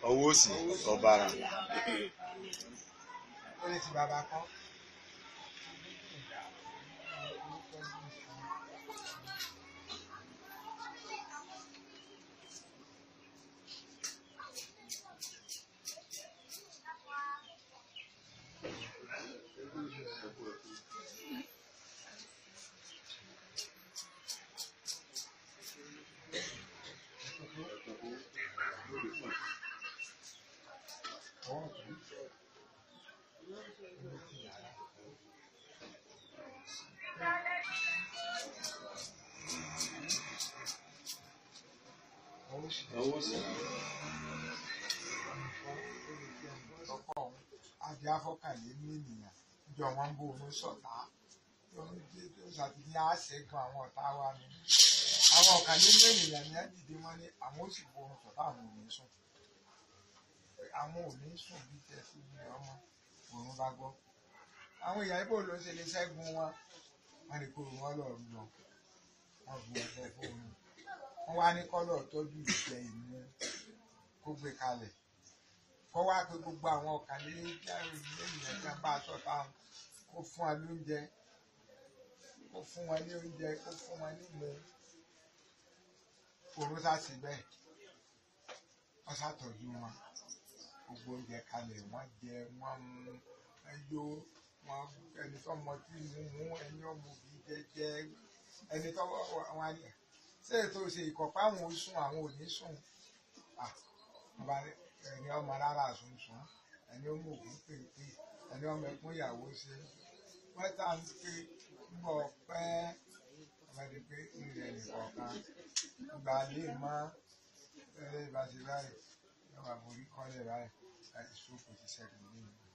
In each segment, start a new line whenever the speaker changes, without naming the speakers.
ọwọ́ òsì ọ̀bàrà.
Ó lè ti bàbá kan.
ọwọ́ òsì.
Adé afọ́kànlé ní ènìyàn jọ wọn bó orun sọ̀tá tó ṣàtìlẹ́yìn àṣẹgun àwọn ọ̀tá wa ni. Àwọn ọ̀kànlé ní ènìyàn ní ẹ̀dìdì wọn ní àwọn ó sì bó orun sọ̀tá àwọn ò ní sùn. Àwọn ò ní sùn bí tẹ́ sí ibi ọmọ òun bá gbọ́. Àwọn ìyá Ìgbò ló ṣe lè ṣẹ́gun wọn. Wọ́n ní kó wọn lọ rú lọ. Wọ́n bu ọ̀fẹ́ fóònù. Wọ́n wá ní kọ́lọ̀ tọ́jú ìjẹ ìmú kó gbé kalẹ̀. Kọ́ wá pé gbogbo àwọn ọ̀kànlé járe lẹ́yìn ẹ̀ka bá aṣọ táwọn kó fún wọn lóúnjẹ, kó fún wọn ní oúnjẹ, kó fún wọn ní ìmọ̀. Òru sá sí bẹ́ẹ̀. Wọ́n ṣàtọ́jú wọn. Gbogbo oúnjẹ kalẹ̀ wọ́n jẹ wọ́n mú ẹyọ wọn ẹni tó mọ tí mú ẹni ọmọ òbí jẹjẹ ẹni tó wọn á ní ṣé ètò ṣe ìkọ̀pá àwọn ò sùn àwọn ò ní sùn ẹni ọmọ rárá sunsun ẹni ọmọ ògùn pèpè ẹni ọmọ ẹkún ìyàwó ṣe wẹ́tà ń pé ń bọ̀ pẹ́ ọmọdé pé ilẹ̀ nìkọ̀ọ̀kan ìgbà lè má ẹlẹ́ ìbáṣe báyìí lọ́wọ́ àforí kọ́lẹ̀ báyìí láti sókò ti ṣẹ́gun ní ìlú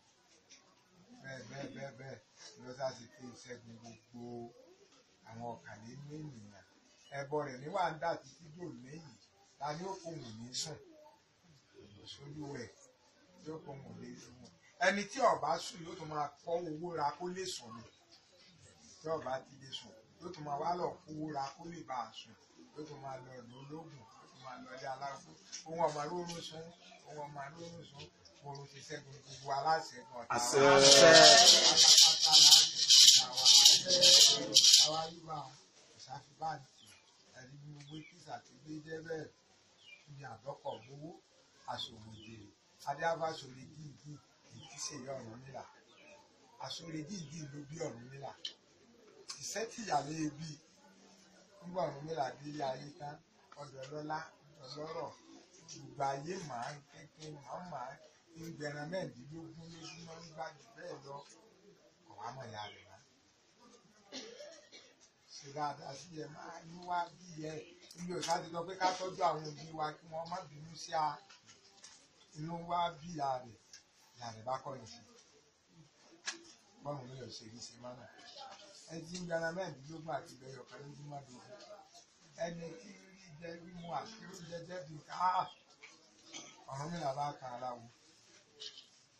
bẹ́ẹ̀ lọ́sà sí pé ìṣẹ́gun gbogbo àwọn ọ̀kàlẹ́ ní ènìyàn ẹbọ rẹ̀ ní wàá ń dà títí dòrò lẹ́yìn ta ni ó fòun ní sùn sójú ẹ̀ tí ó fòun lè sùn ẹni tí ọba sùn yóò tún máa kọ́ owó ra kó lè sùn ni tí ọba ti lè sùn yóò tún máa wá lọ kówó ra kó lè bá a sùn yóò tún máa lọ ọ̀dọ̀ ológun yóò tún máa lọ ilé aláwọ̀ ohun ọmọ lóorun sùn ohun ọmọ lóorun sùn oorun ti ṣẹ́gun gbogbo aláṣẹ́gun ọ̀tá àwa yíwá ìṣàfibáǹtì ẹ̀rí gbogbo kíṣà ti gbé jẹ́ bẹ́ẹ̀ ní àdọ́kọ̀ gbowó aṣòwòjèrè adéábáṣọlẹ díìdì ìfísèyí Ọ̀rúnmìlà aṣọlẹ díìdì ló bí Ọ̀rúnmìlà ìṣẹ́ tìyàlé bí nígbà Ọ̀rúnmìlà délé ayé tán ọ̀dọ̀ ọlọ́lá ọlọ́rọ̀ gbogbo ayé màá kékeré màá ń gbẹran mẹ́ẹ̀ẹ́dínlógún lójúmọ́ ń gbàjù bẹ́ẹ̀ lọ ọ̀wá mọ̀ ya rẹ̀ náà ṣe dáadáa sí ẹ máa ní wá bí ẹ ilé òṣà ti sọ pé ká tọ́jú àwọn òbí wa kí wọ́n má bínú sí a inú wá bí ìyá rẹ̀ bá kọ́ ìsìn bọ́ọ̀mù mi ò ṣe rí sí mọ́nà ẹ ti ń gbẹran mẹ́ẹ̀ẹ́dínlógún àti ìbẹ̀yọ̀ kan lójúmọ́ dòdò ẹni tí rí jẹ́ mímú àti oúnjẹ jẹ́ bí ká Ọ̀rúnmìlà bá kan ara wo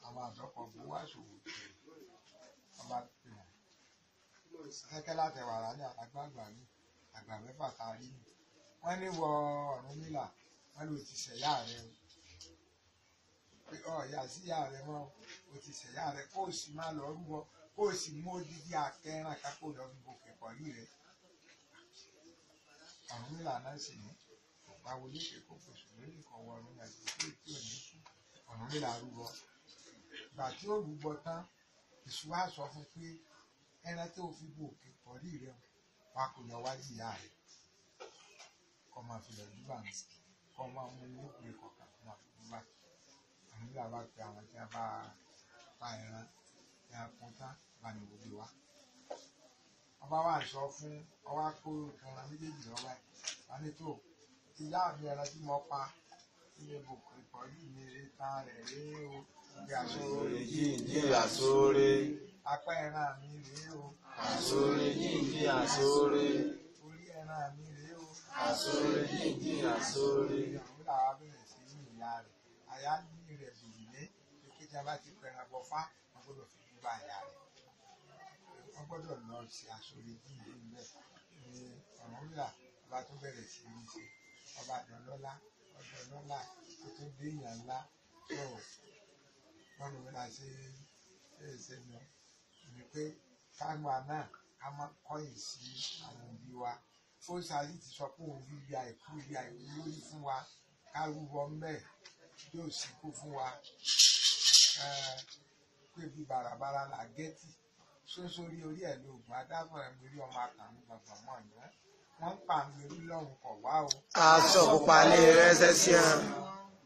àwọn àdọ́kọ̀ bó wá ṣòwò ọba pè wọ́n kẹ́kẹ́ látẹ̀wà rálẹ̀ àlágbàgbà mi àgbà mẹ́fà tá a rí mi wọ́n ní wọ Ọ̀rúnmìlà wọ́n lò ti ṣẹ̀yà rẹ o pé ọ̀ọ́yà sí ìyá rẹ mọ́ o ti ṣẹ̀yà rẹ kó o sì máa lọ rúbọ kó o sì mú odidi akẹ́ràn kápò lọ fi gòkè pọ̀lú rẹ Ọ̀rúnmìlà náà sì ní ọ̀pá wọlé kéko kò sì lórí kan wọ Ọ̀rúnmìlà sí pé tí ò ní kú Ọ̀rúnmìlà rúbọ ìgbà tí ó rúbọ tán ìṣúwà sọ fún pé ẹran tó fi gòkè pọ̀lú rẹ wà kò lọ wájú ìyá rẹ kọ́ máa fi lọ dúbà mi kọ́ máa mú ní òkúlé kọ̀ọ̀kan kọ́ máa fi dúbà Ọ̀rúnmìlà bá pe àwọn tí wọ́n bá pa ẹran ní akun tán bá ní gbogbo wa ọba wa sọ fún ọwá kó ẹran méjèèjì lọ́wọ́ ẹ̀ wọ́n ní tó ìyá mi ẹran tí mo pa ilé gòkè pọ̀lú mi rè tán rẹ̀ rè o ìgbé àsóore
jíǹde àsóore
apá ẹran mi rè o
àsóore jíǹde àsóore
orí ẹran mi rè o
àsóore jíǹde àsóore.
ìyàwó làwa bẹ̀rẹ̀ sí ní ìyá rẹ̀ àyà ní rẹ̀ bùrùlé pé tí a bá ti pẹ̀ràn bọ̀ fá wọ́n gbọ́dọ̀ fi bú bá ìyá rẹ̀ wọ́n gbọ́dọ̀ lọ sí àsóore jíǹde ńlẹ̀ ní Ọ̀rúnmìlà ọba tó bẹ̀rẹ̀ sí ní ṣe ọba àdánlọ́lá ọ̀dọ̀ ńlá tó tún dé èèyàn ńlá tó wọ́n ní wọ́n náà ṣe lọ ní pé káwọn náà ká má kọ̀yìn sí àwọn òbí wa fóṣàlì ti sọ pé òun ibi àìkú lórí fún wa ká rúbọ mbẹ yóò síkú fún wa pé bí bàràbàrà là gẹ́tì sósórí orí ẹ̀ lóògùn adáfọ̀ ẹ̀ mórí ọmọ àkànní gbọ̀ngàn mọ̀ ní wọ́n ń pa àwọn èrú lọ́rùn kọ̀ wá o.
aṣọ pupa lè rẹsẹ̀ sí hàn.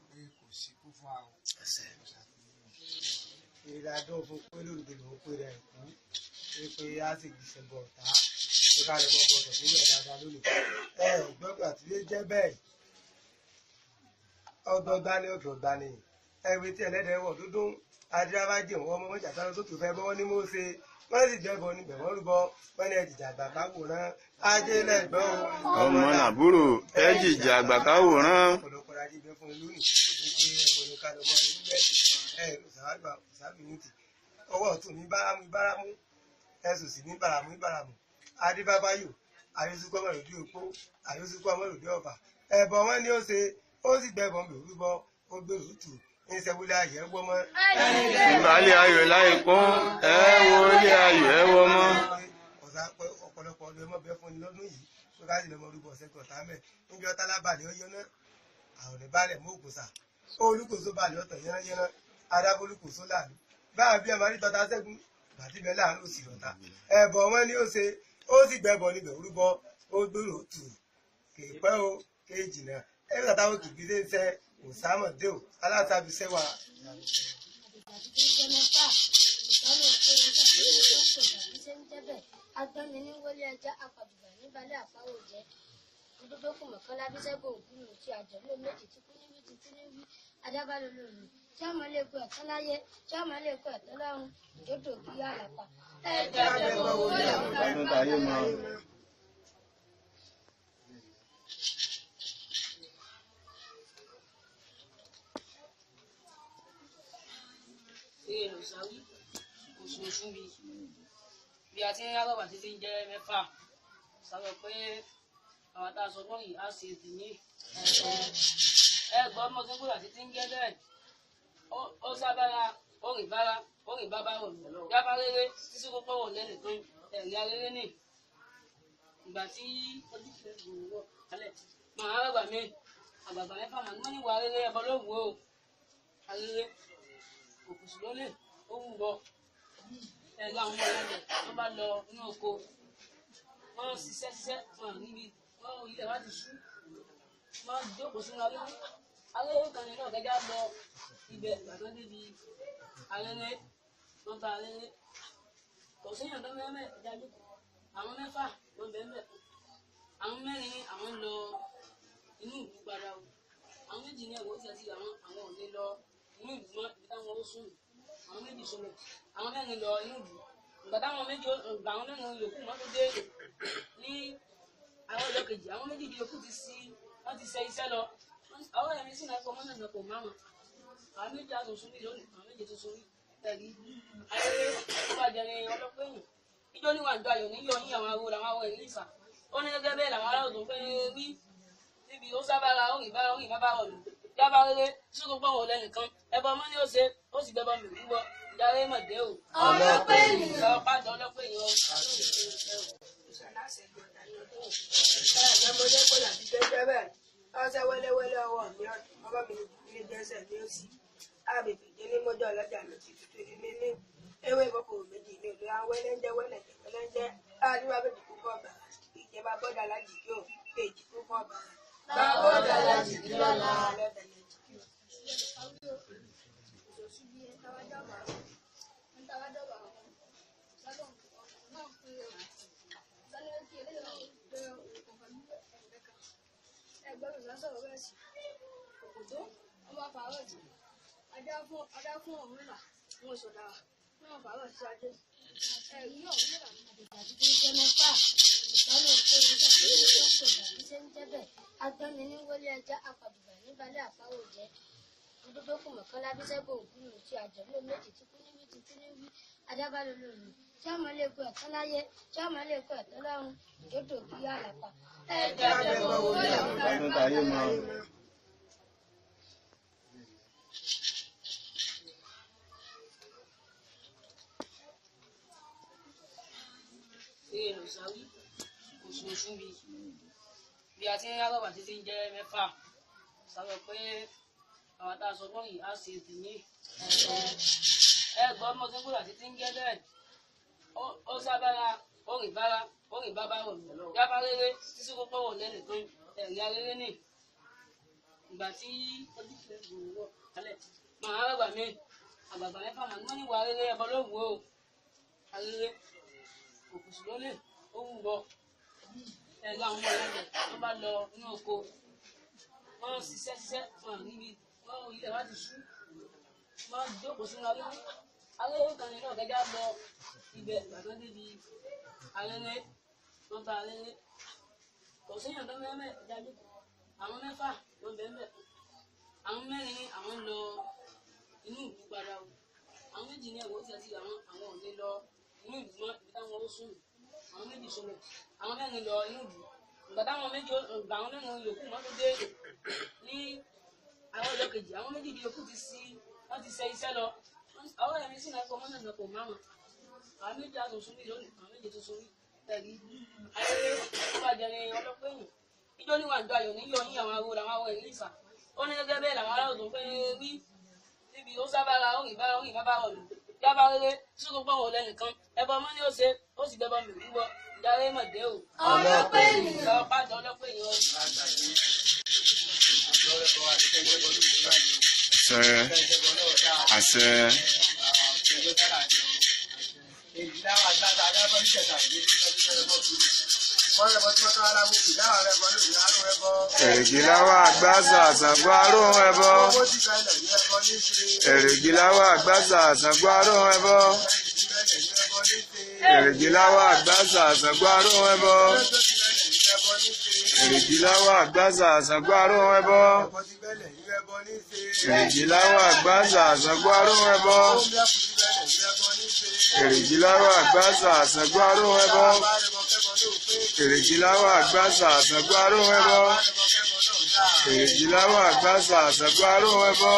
pé kò síkú fún wa o.
ìrìnàjò fún pé lóògùn ló ń pè rẹ̀ kú pé a sì gbèsè bọ̀ tá ṣé ká lè bọ́ bọ̀dọ̀ sílẹ̀ dáadáa lónìí. Ìgbọ́gbà tí ó jẹ́ bẹ́ẹ̀ ọgbọ̀gbá ni ẹ̀wé tí ẹlẹ́dẹ̀ẹ́ wọ̀ dúdú adírábájì òun ọmọ mọ́jà sáré tó tó fẹ́ bọ́ ní Mósè wọ́n sì jẹ́ bọ níbẹ̀ wọ́n rúbọ wọ́n ní ẹ̀jìjà àgbà káwòrán ajé lẹ́gbọ́n
ọmọ nàbúrò ẹ̀jìjà àgbà káwòrán.
ọ̀pọ̀lọpọ̀ ajé bẹ fún lónìí pé ẹ̀kọ́ ní kálọ̀ mọ́ ìlú ọwọ́ ọ̀tún ní báramú ẹ̀sùn sí ní báramú adébábáyò àyọsùkọ́ mọ̀lòdì òpó àyọsùkọ́ mọ̀lòdì ọ̀fà ẹ̀bọ̀ wọn ni ó ṣe ó sì gbẹ̀bọ̀n mi rúbọ ó gbèrú tù ní sẹ́wọ́lé ayọ̀ ẹ̀wọ́ mọ́.
ìbálẹ̀ ayọ̀ láì kún wọlé ayọ̀ ẹ̀wọ́ mọ́.
ọ̀pọ̀lọpọ̀ ọdún ẹmọ bẹ fún ni lọ́dún yìí tó ká sì lọ́mọ rúbọ ṣẹ́gun ọ̀tá mẹ́ níbi ọ̀tá lábàlẹ̀ ọyọ́ náà àwọn ọ̀rẹ́ balẹ̀ mọ́ òkúsà olùkóso balẹ̀ ọ̀tọ̀ yẹ́nayẹ́ná adábolùkóso láàlú báà bí ẹ̀ma nítorí ọ̀tá ṣẹ́gun bàtí bẹ́ẹ̀ láàánú òsì ọ̀tá ẹ̀bọ̀ wọn ni ó ṣe ó sì gbẹ̀bọ̀ níbẹ̀ rúbọ ó gbèrò tù kéèpẹ́ o kéèjì náà ẹ̀rí tàtàwọn kìkì ṣe ń ṣe òsàmọ̀ dé o aláàtàbí ṣẹ́wà.
agbọ́nmi ní wọlé ẹja apàdùgbà níbalẹ̀ àpáwò jẹ́ òdodo kù mọ̀kànlá bí sẹ́gun ògúnù tí àjọlé méjì tí kú níbi tí kú níbi adábálẹ̀ lòlù tí ọmọ lè kó ẹ̀tọ́ láyé tí ọmọ lè kó ẹ̀tọ́ lọ́run ìjọ́dọ̀ kí yá àlàpà. ẹ̀jẹ̀ àjẹmọ́ owó lọ́wọ́
ọdún tayé mọ́.
Lòsáwí oṣooṣù bí a ti ń rá bàbà títí ń jẹ́ mẹ́fà sọ pé àwọn tá a sọ lóyìn á ṣe dì ní ẹgbọ́n ọmọ tó ń gbọ́dọ̀ títí ń jẹ́ bẹ́ẹ̀ ó sábàrà orin bábá rò yábá rere títí kókó wò lẹ́nu tó ẹ̀rí arére nì ìgbà tí ojúṣe gbòòrò alẹ́ màá rẹ̀gbà mi àgbàgbà mẹ́fà màá ní wọ́n ní wà arére ẹbọ lóògùn o arére òkùsù lólè ó wù bọ ẹgbẹ àwọn ọmọ ẹlẹgbẹ wọn bá lọ inú oko wọn ṣiṣẹ́ wọn níbi wọn ilẹ̀ wá ti sú wọn jókòó sínú arére kan nínú ọ̀gẹ́gẹ́ lọ ibẹ̀ gbàgbọ́n débi arére wọn bá arére kò séèyàn tó mẹ́rẹ́ ẹja jókòó àwọn mẹ́fà wọn bẹ́ẹ̀ àwọn mẹ́rin ní àwọn lọ inú ìlú padà o àwọn méjì ní ẹ̀wọ̀n tí a ti àwọn ò lè lọ inú ìlú mọ́ ibi táwọn ó sùn àwọn méjì sọlẹ̀ àwọn mẹ́rin lọ inú ìlú ìgbà táwọn mẹ́rin yòókù wọ́n tó dé ní àwọn ọjọ́ kejì àwọn méjì yòókù wọ́n ti ṣe iṣẹ́ lọ àwọn ẹ̀mí sì náà kọ́ mọ́nà ìgbà kò márùn àwọn méjì àtún sórí lónìí àwọn méjì tó sórí tẹ̀lé ayẹyẹ tó bá jẹ ní ọlọ́pẹ́ yìí ìjọ níwà ìjọ ayọ̀ níyọ yín àwọn aró làwọn awọ ìlú ìfà ó ní gẹ́gẹ́ bẹ́ẹ̀ làwọn aráàlú tó fẹ́ rí níbi ó sábàra òrìn bá rọ̀ lù yábá rere tí kò gbọ́n wò lẹ́nìkan ẹbọ ọmọ ni ó ṣe ó sì gbẹbọ mi gbúgbọ ìdarí mọ̀dé o.
ọlọ́pẹ́ ènìyàn.
ọ̀pá-àjọ ọlọ́pẹ́ ènìyàn.
ọmọdé kò láti jẹ́jẹ́ bẹ́ẹ̀ ọ̀sẹ̀ wẹ́lẹ́wẹ́lẹ́ ọwọ́ mi ọba mi ní gbẹ́sẹ̀ ní òsì àbèbè jẹ́ ní mọ́jọ́ ọlọ́jà mi ti tutù ní mímí ewé ìbọ̀kọ̀ méjì ní olú àwọn wẹ́lẹ́ńjẹ́ àdúrà méjì púpọ̀ ọ̀bà ìjẹba bọ́dà lájì yóò péjì púpọ̀ ọ̀bà.
bọ́dà lájì kí lọ́la.
Adá fún ọ̀mìnà wọn sọ̀dá wọn bàbá sí adé ẹ̀rí ọ̀mìnà
àti tó ń jẹ́ mẹ́fà ìtọ́lẹ̀ pé iṣẹ́ tó ń sọ̀dá iṣẹ́ ń jẹ́ bẹ́ẹ̀ agbọ́nmi ní wọlé ẹja apàdùgbà níbalẹ̀ àpáwò jẹ́ òdodo kù mọ̀kànlá bí sẹ́gun ògúnù tí àjọlé méjì tí kú níbi tí kú níbi adábálẹ̀ lòlù tí ọmọ lè kó ẹ̀tọ́ láyé tí ọmọ lè kó ẹ̀tọ́ lọ́run ìjọ́dọ̀ kí àlàpà.
ẹ̀jẹ̀ àjẹmọ́ owó lọ́wọ́
ọdún tayé mọ́.
ìsáwí oṣooṣù bí a ti ń rábàbà títí ń jẹ́ mẹ́fà sábà pé àwọn tá a sọ lọ́yìn á ṣe tèmi ẹgbọ́n ọmọ tó ń gbọ́dọ̀ títí ń jẹ́ bẹ́ẹ̀ ó sábàrà ó rìn bábá rò yábá rere títí kó pọ́wọ́ lẹ́nu tó ẹ̀rí arére ní ìgbà tí ọdún ìfẹ́ gbòòrò kálẹ̀ màá rẹ̀gbà mi àgbàgbà mẹ́fà màá ní wọ́n ní wà arére ẹbọ lóògùn o arére òkùsù lólè ó wù bọ ẹ̀rọ àwọn ọmọ ẹ̀rọ tó bá lọ inú oko wọ́n ṣiṣẹ́ wọn níbi wọ́n ilẹ̀ wá ti sú wọ́n jókòó sínú arére kan nínú ọ̀gẹ́jà lọ ibẹ̀ gbàgbọ́ débi arére wọ́n bá arére kò séèyàn tó mẹ́mẹ́ ìdájú àwọn mẹ́fà wọ́n bẹ̀ẹ́ àwọn mẹ́rin ní àwọn lọ inú ìlú padà o àwọn méjì ní ẹ̀wọ̀n tí a ti àwọn ò lè lọ inú ìlú mọ́ ibi táwọn ó sùn àwọn méjì sọlọ àwọn mẹ́rin lọ inú ìlú ìgbà táwọn mẹ́rin yòókù wọ́n tó dé ní àwọn ọjọ́ kejì àwọn méjì yòókù wọ́n ti ṣe iṣẹ́ lọ àwọn ẹ̀mí sì náà kọ́ mọ́nà náà kò máa wọn àwọn méjì àtúnṣe bí lónìí àwọn méjì tó sórí tẹ̀lé ayẹyẹ tó bá jẹ ní ọlọ́pẹ́ èèyàn ìjọ níwà ń dayọ̀ ní yọ ní àwọn aró làwọn aró ẹ̀rí ìfà ó ní gẹ́gẹ́ bẹ́ẹ̀ làwọn ará òdò pé rí níbi ó sábàra orin bábá ọ̀lù yábá rere tí kò gbọ́n wọlé nìkan ẹbọ mọ́ ni ó ṣe ó sì gbẹbọ mi wúwọ ìdarí mọ̀dé o.
ọlọ́pẹ́ ènìyàn.
lọ pàdé ọlọ́pẹ́ èèyàn.
àṣẹ. Èrègìláwà àgbàsà àsàgbọ́ àrùn ẹbọ. Èrègìláwà àgbàsà àsàgbọ́ àrùn ẹbọ. Èrègìláwà àgbàsà àsàgbọ́ àrùn ẹbọ. Èrègìláwà àgbàsà àsàgbọ́ àrùn ẹbọ. Èrègìláwà àgbàsà àsàgbọ́ àrùn ẹbọ. Èrègìláwà àgbàsà àsàgbọ́ àrùn ẹbọ. Èrègìláwà àgbàsà àsàgbọ́ àrùn ẹbọ. Èrègìláwà àgbàsà àsàgbọ́ àrùn ẹbọ.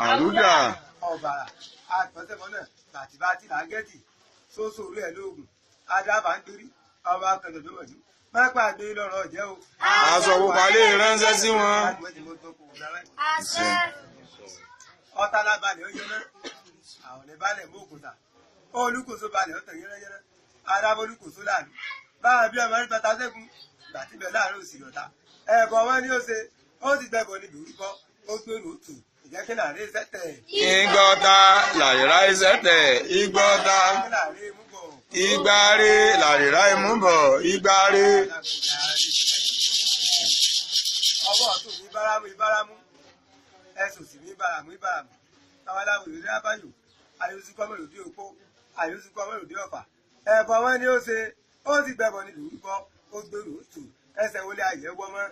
Àrúdà.
Ọ̀bàrà àtọ̀sẹ̀mọ́nà bàtìbàtì làgẹ́tì sóso orí ẹ̀ lóògùn adábà ń torí ọba akẹ́kọ̀ọ́ tó wọ̀nyí má pàdé lọ́rọ̀ jẹ́ o.
Aṣọ pupa lè ránṣẹ́ sí wọn.
Ọ̀tá lábalẹ̀ ó yẹná àwọn ní balẹ̀ mú òkúta olùkóso balẹ̀ ọ̀tọ̀ yẹnayẹna adábọ̀ olùkóso láàánú báwa bí ọmọ nípa tasẹ́gun gbàtíbẹ̀ láàárọ̀ òsì ọ̀tá ẹ̀bọ̀ wọn ni ó ṣe ó ti gbẹ̀bọ̀ níbi orúkọ ó gbèrò òtù ìjẹ́kínà rí sẹ́tẹ̀.
Ìgbọ́ta làyìrá ìsẹ́tẹ̀ ìgbọ́ta. Igbáre làrírá ìmúbọ̀ igbáre.
Ọwọ́ ọ̀tún ní ìbáramú ẹ̀sùn sì ní ìbáramú táwọn aláwọ̀ ìrírí abáyò àyòsí kọ́mọ̀lòdì òpó àyòsí kọ́mọ̀lòdì ọ̀fà ẹ̀bọ̀ wọn ni ó ṣe ó ti gbẹ̀bọ̀ níbi orúkọ ó gbèrò òtù ẹsẹ̀ wọlé ayé wọ́ mọ́.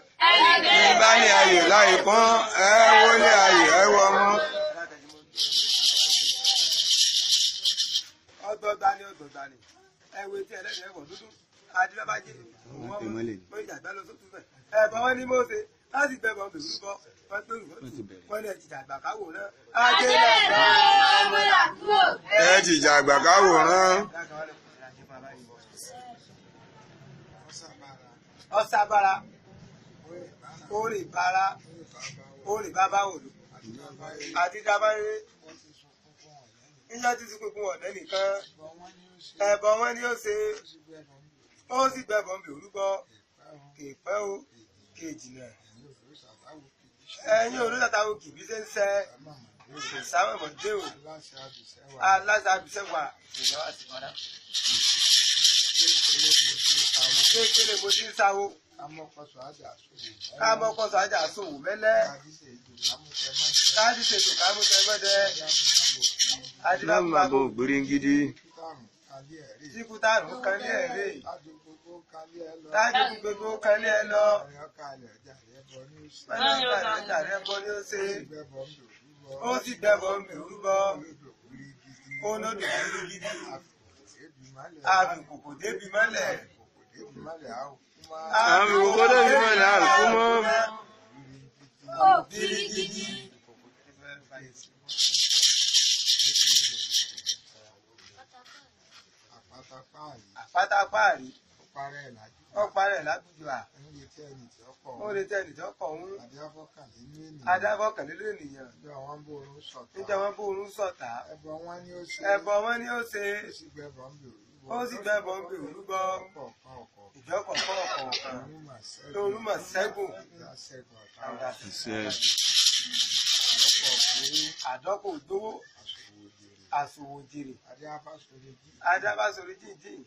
Ìbá ní ayè láì pọ́n ẹ wọlé ayè ẹ wọ́ mọ́.
Ọgbọgba ni ẹwé tí ẹlẹ́dẹ̀ ẹ̀wọ̀ dúdú adúlábájé wọn mọ ìjàgbá lọ sótú fẹ ẹ̀bọ̀ wọn ni mo ṣe láti gbẹ̀bọ̀ bèrú bọ́ wọn pé wọn lè jìjà àgbà káwò náà.
Ẹ jìjà àgbà káwò náà.
Ọ̀sàbàrà orí bàbá òòlù àti dábàrere níjọ́ títí gbogbo ọ̀dẹ́ nìkan ẹ̀bọ̀ wọn ni ó ṣe ó sì gbẹ̀bọ̀ ń bè orúkọ kèpẹ́ o kejìnà ẹ̀yin olùsàtàwò kìbí ṣe ń ṣe ìsáwọ̀mọ̀dé o aláṣà àbíṣẹ́wà ìnáwó àti padà. Kékeré mo ti ń sáwó. Kámọ́kọ́sọ àjà sòwò mẹ́lẹ́. Káàdì ṣètò kámúṣẹ́ mẹ́dẹ́.
Lámàbò gbìrìngidi.
Síkútàrún kan ní ẹ̀rẹ́. Táàdì gbogbo kan ní ẹ lọ. Mẹ́lẹ́ ọjà rẹ̀ bọ́ ní ó ṣe. Ó sì gbẹ̀bọ̀ ń bèrú bọ́. Ó lódò gidigidi. Àbùkù kò débi mọ́lẹ̀.
àmì gbogbo lójú mọ́ ní àlùkùmọ́.
Birigidi. Àpáta páàrí. Ó parẹ́ lágbùjọ à. Ó lè tẹ́ ẹnì tí ó kọ̀ ń. Adábọ́kànlélú ènìyàn. Níjọ́ wọn bórun sọ̀tá. Ẹbọ wọn ni ó ṣe. Ó sì gbẹ́bọ̀ ń bè olúgbọ́. Ìjọkọ̀ kọ̀ọ̀kan. Olúmọ̀ ṣẹ́gun. Àdọ́kọ̀ òdówó. Àsòwò jèrè. Adábásórí jíjìn.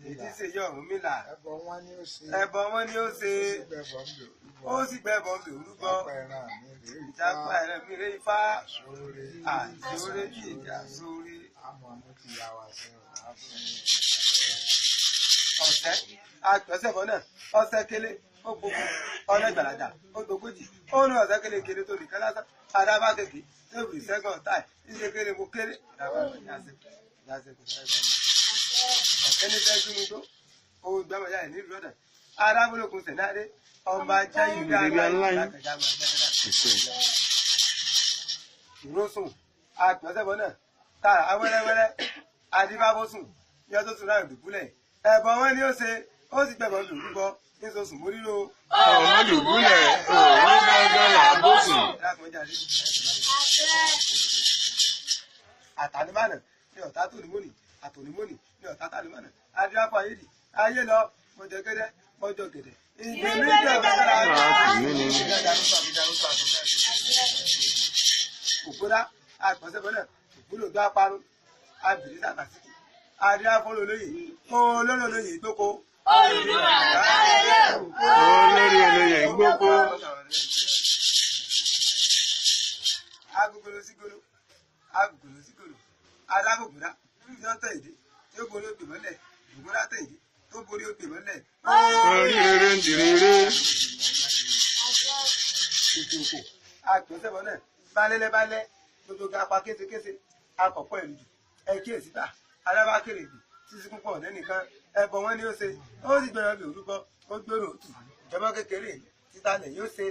Èdí ṣe yọ Ọ̀rúnmìlà. Ẹbọ wọn ni ó ṣe. Ó sì gbẹ́bọ̀ ń bè olúgbọ́. Ìjápa ẹ̀rẹ̀ mi ré ifá. Àjòrè bí ìjà sórí. Ọ̀sẹ̀ àgbẹ̀sẹ̀bọ̀ náà ọ̀sẹ̀ kélé ó gbogbo ọlẹ́gbàlajà ó gbogbojì ó ní ọ̀sẹ̀ kélé kéré tó nìkan lásán adábá kéèké tébùrì sẹ́gàn táì ṣíṣe kéré mo kéré ọ̀sẹ̀ ní fẹ́ẹ́ dúnú tó owó gbàmọ̀já ẹ̀ nílùú ọ̀dà adábólókun sẹ̀dáadé ọba jẹ́ ìdá aláìlákàjá ìrósùn àgbẹ̀sẹ̀bọ̀ náà tààrà awẹ́rẹ́wẹ́rẹ́ adébábọ́sùn yọ tó sùn láì dùbúlẹ̀ ẹ̀bọ̀ wọn ni ó ṣe ó sì gbẹ̀bọ̀ lòlúbọ nísòsùn mú ríro.
ọmọ dùbúlẹ̀ òun gbọ́ngàn làbọ́sùn.
Àtànímánà ní ọ̀tá tònímọ́nì àtònímọ́nì ní ọ̀tá tànímánà adírápọ̀ ayédì ayé lọ mọ̀jọ̀gẹ́dẹ́ mọ̀jọ̀gẹ́dẹ́ ìgbè méjì ọ̀gá òkúta àgbọ̀nsẹ̀bọ̀ náà òkúlò gbá parun abìrí sàkàsíkì adíráfọ́lọ́ olóyè olórí olóyè ìgbókò
olórí olóyè ìgbókò.
agogolo sígolo adágògùnrà tí ó tẹ̀ ìdí tí ó borí òpè mọ́lẹ̀ ògùnrà tẹ̀ ìdí tó borí òpè mọ́lẹ̀.
orí rere ń dìrere.
ìjòkó àgbọ̀nsẹ̀bọ̀ náà balẹ̀lẹ́balẹ̀ gbogbo gapa késekése akọ̀pọ̀ ìlú ẹ kíyèsí bá alábàákèrègbè títí púpọ̀ lẹ́nìkan ẹbọ wọn ni ó ṣe ó sì gbẹ̀rọ̀ bí orúkọ ó gbèrò òtù ìjọba kékeré títa lẹ́yìn ó ṣe.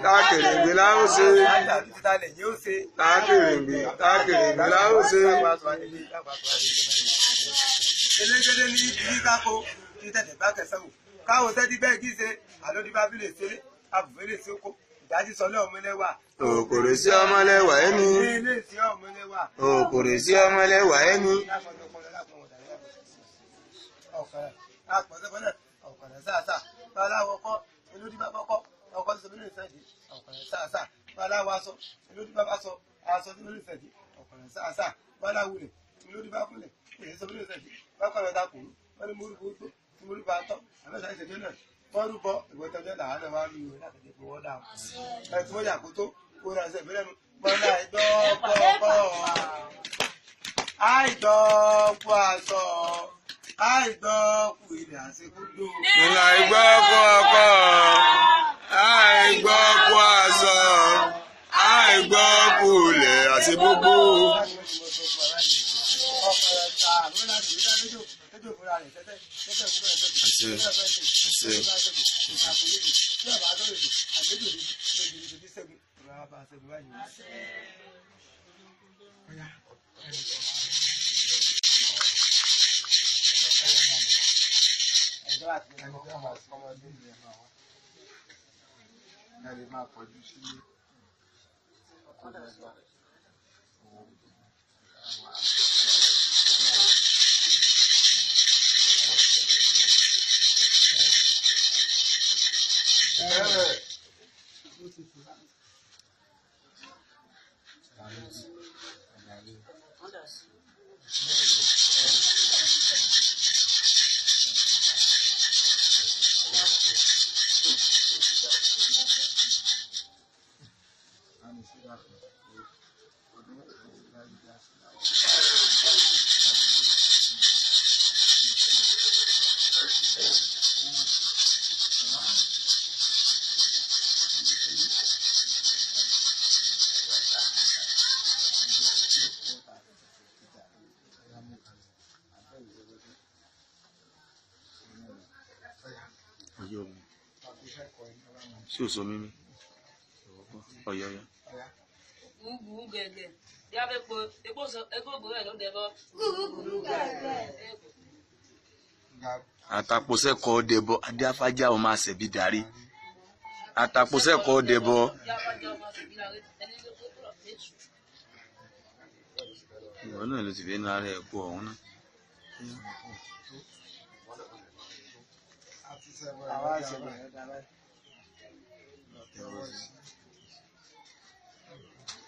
tákèrègbè la ó ṣe.
títa lẹ́yìn ó ṣe.
tákèrègbè la ó ṣe.
elégédé ní ìdí káko ní tẹ̀tẹ̀ bá kẹsàn-án wò káwọn sẹ́dí bẹ́ẹ̀ kí ṣe àlódìbá bí lè ṣeré àbùfẹ́ lè ṣe oko ìdájí sọ ní ọmọlẹ́wà.
òkòrè sí ọmọlẹ́wà ẹni.
ilé sí ọmọlẹ́wà.
òkòrè sí ọmọlẹ́wà ẹni.
ọ̀kọ̀rẹ́ sáàsà baláwo kọ́ elódìbá kọ́kọ́ ọkọ̀ tó sọ́bí lè fẹ́ẹ̀dì ọ̀kọ̀rẹ́ sáàsà baláwo aṣọ elódìbá bá sọ aṣọ tó lè fẹ́ẹ̀dì ọ̀kọ̀rẹ́ sáàsà baláwo lè elódìbá fúnlẹ̀ èyí sọ́bí lè fẹ́ẹ̀dì bákọ̀rẹ́ ta kùn wọ́n ní múrùbù gbó tí múrùbù àtọ́ àmẹ́ta ìṣẹ̀jẹ̀ náà wọ́n rúbọ ìwọ́tọ́jọ́ làánà wá rí ìwé láti dẹ́gbẹ́ wọ́n dáhùn ẹ̀ tí wọ́n yà kó tó kó ra ẹsẹ̀ ìbílẹ̀ nu bọ́lá ìgbọ́pọ̀ àìgbọ́pọ̀ àṣọ àìgbọ́pọ̀ ilẹ̀ àṣekúndó.
ìlà ìgbọ́pọ̀ ọkọ̀ àìgbọ́pọ̀ àṣọ àìgbọ́pọ̀ ilẹ̀ àṣegbogbo.
máa kọjú sí
Sí ò sọ mímí. Ọ̀yọ̀ ọ̀yọ̀.
Gúgú gẹ̀gẹ̀. Yá fẹ́ po epo ògbó rẹ̀ ló dẹ̀bọ́.
Àtàpọ̀sẹ́kọ̀ dẹ̀bọ̀ adéáfájà ọmọ àṣẹ̀bí darí. Àtàpọ̀sẹ́kọ̀ dẹ̀bọ̀. Ìwọ náà ló ti fi ní ara ẹ̀ pọ̀ ọ̀hún náà.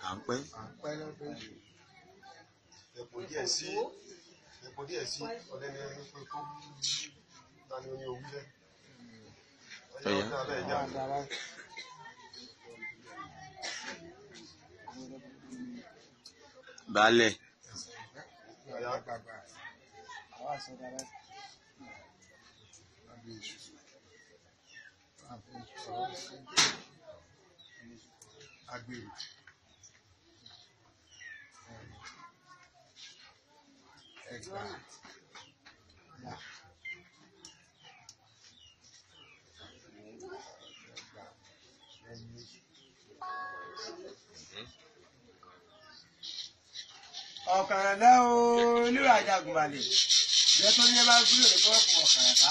À ń pẹ́.
Epo díẹ̀ sí ọ̀lẹ́ni ẹni pé kó tani oní owó lẹ́.
Baálẹ̀.
Agbèrò. Ẹgbà.
Ọ̀kàràdá olúwa Jagunmalè jẹ́ tó yẹ bá gbúrò ní kọ́ọ̀pù ọ̀kàràdá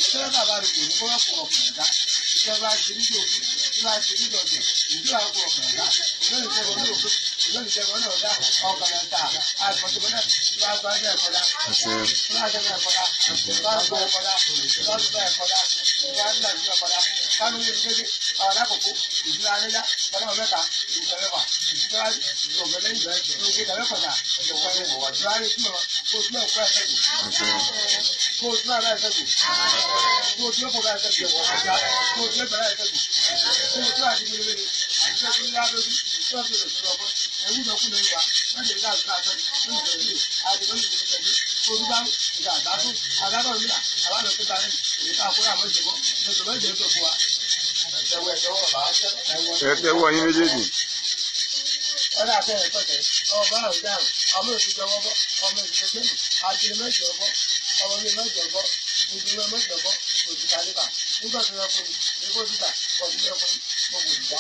ìjọba bàbá rẹ̀ kò ní kọ́ọ̀pù ọ̀kàràdá ìjọba ti ní dòkú ìjọba ti ní dọ̀dẹ̀ ìjọba kò ọ̀kàràdá lónìí náà dá ọ̀kàràdá àgbọ̀tìmọ́ náà ìjọba gbájú ẹ̀kọ́dá ìjọba gbájú ẹ̀kọ́dá ìjọba gbájú ẹ̀kọ́dá ìjọba gbájú ẹ̀kọ́dá ìjọba gbájú ẹ̀kọ́dá kánú ní ìdíje alákòókò ìjọba aléjá bọ́lá mẹ́ta ìjọba ìjọba ìjọba ìjọba
Ẹ tẹ́wọ́ yín méjèèjì.
Ọ̀dà àtẹ̀yẹ̀ pẹ̀tẹ̀ ọba àrùdáàrùn ọmọ òṣìṣẹ́ ọwọ́ ọmọ òṣìṣẹ́ tẹ́lẹ̀ àjẹmẹ́ mẹ́jọ ọgbọ́ ọmọ ilé mẹ́jọ ọgbọ́ ìdúró mẹ́jọ ọgbọ́ òṣìṣẹ́ àdébà nígbà tó yẹ fún mi èkó títà ọdún yẹ fún mi mo kò dìbà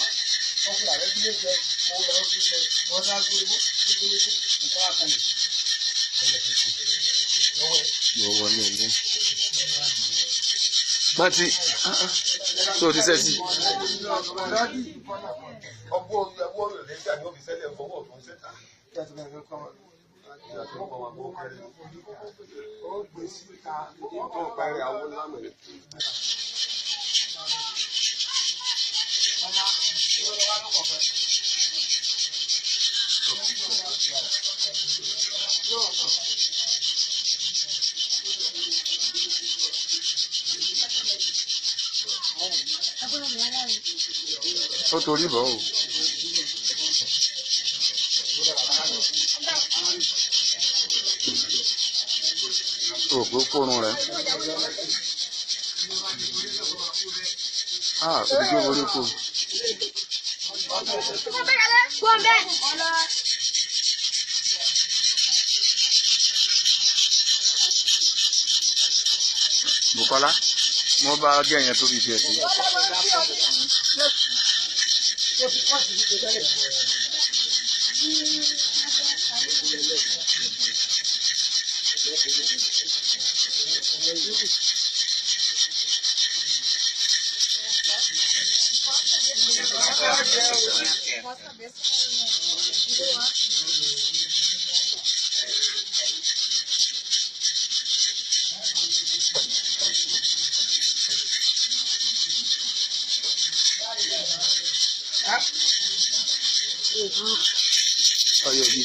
ọkùnrin àrẹ bí lè jẹ owó lọ́wọ́ fi ṣe wọ́n dá sí owó nítorí nǹkan àkàlẹ̀.
Lọ́wọ́ ní ilé. Pátí tó ti sẹ́sì.
Ọgbọ́n rẹ̀ lẹ́gbàá ni ó fi sẹ́lẹ̀ fọwọ́ fún sẹ́ta.
Ó gbé síta.
Ó parí àwọn lámì.
Ó torí bọ̀ o. Òpópónà rẹ̀. Òdìjọ́ orí kò. Bùkọ́lá, mo bá gẹ̀yẹn tó fi ṣe sí. Ayọ̀ yìí.